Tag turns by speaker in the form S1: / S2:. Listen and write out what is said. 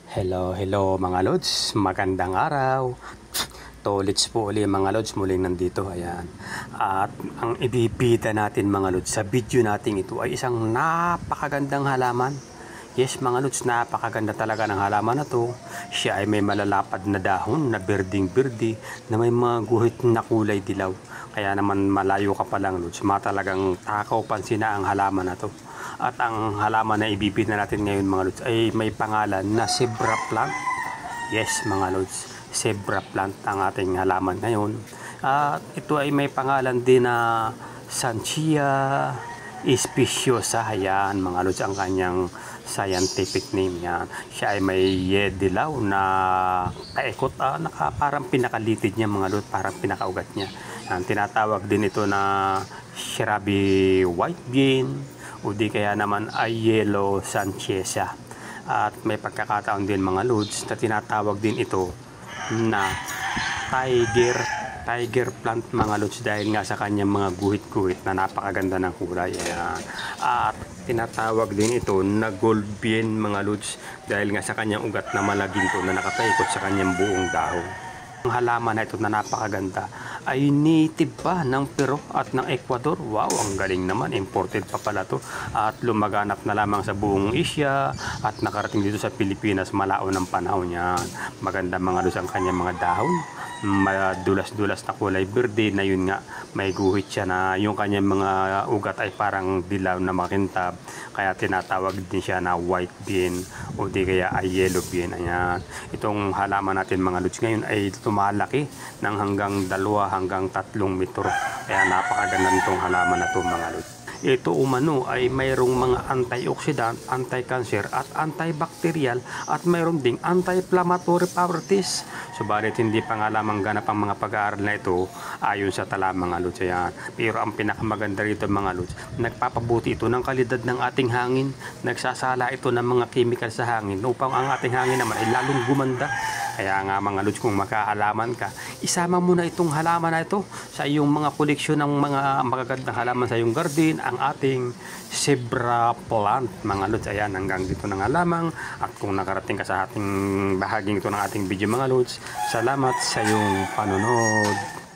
S1: Hello mga lods, magandang araw. Tolits po ulit mga lods, muling nandito, ayan. At ang ibibida natin mga lods sa video natin ito ay isang napakagandang halaman. Yes mga lods, napakaganda talaga ng halaman na to. Siya ay may malalapad na dahon na berding-berdi na may mga guhit na kulay dilaw. Kaya naman malayo ka pa lang lods, matalagang takaw pansin na ang halaman na to. At ang halaman na ibibida natin ngayon mga lods ay may pangalan na zebra plant. Yes mga lods, zebra plant ang ating halaman ngayon. At ito ay may pangalan din na Sanchia speciosa. Ayan mga lods ang kanyang scientific name yan. Siya ay may dilaw na kaikot, parang pinakalitid niya mga lods, parang pinakaugat niya. Yan, tinatawag din ito na shrubby white bean o di kaya naman ay yellow sanchesa. At may pagkakataon din mga lods na tinatawag din ito na tiger plant mga lods dahil nga sa kanyang mga guhit-guhit na napakaganda ng kulay. Ayan. At tinatawag din ito na gold bean mga lods dahil nga sa kanyang ugat na malaginto na nakapaikot sa kanyang buong dahon. Ang halaman na ito na napakaganda ay native pa ng Peru at ng Ecuador. Wow, ang galing naman, imported pa pala to at lumaganap na lamang sa buong Asia at nakarating dito sa Pilipinas malao ng panahon yan. Maganda mga lods ang kanyang mga dahon, madulas-dulas na kulay berde na yun nga may guhit siya na yung kanyang mga ugat ay parang dilaw na makintab, kaya tinatawag din siya na white bean o di kaya ay yellow bean. Ayan, itong halaman natin mga lods ngayon ay tumalaki ng hanggang 2 hanggang 3 metro, kaya napakaganda nitong halaman na ito mga lods. Ito umano ay mayroong mga antioxidant, anti-cancer at antibacterial at mayroong ding anti-inflammatory properties. Subalit hindi pa nga lamang ganap ang mga pag-aaral na ito ayon sa tala mga lods. Ayan. Pero ang pinakamaganda rito mga lods, nagpapabuti ito ng kalidad ng ating hangin, nagsasala ito ng mga chemical sa hangin upang ang ating hangin naman ay lalong gumanda. Kaya nga mga lods, kung makahalaman ka, isama mo na itong halaman na ito sa iyong mga koleksyon ng mga magagandang halaman sa iyong garden, ang ating zebra plant mga lods. Ayan, hanggang dito na nga lamang. At kung nakarating ka sa ating bahaging ito ng ating video mga lods, salamat sa iyong panonood.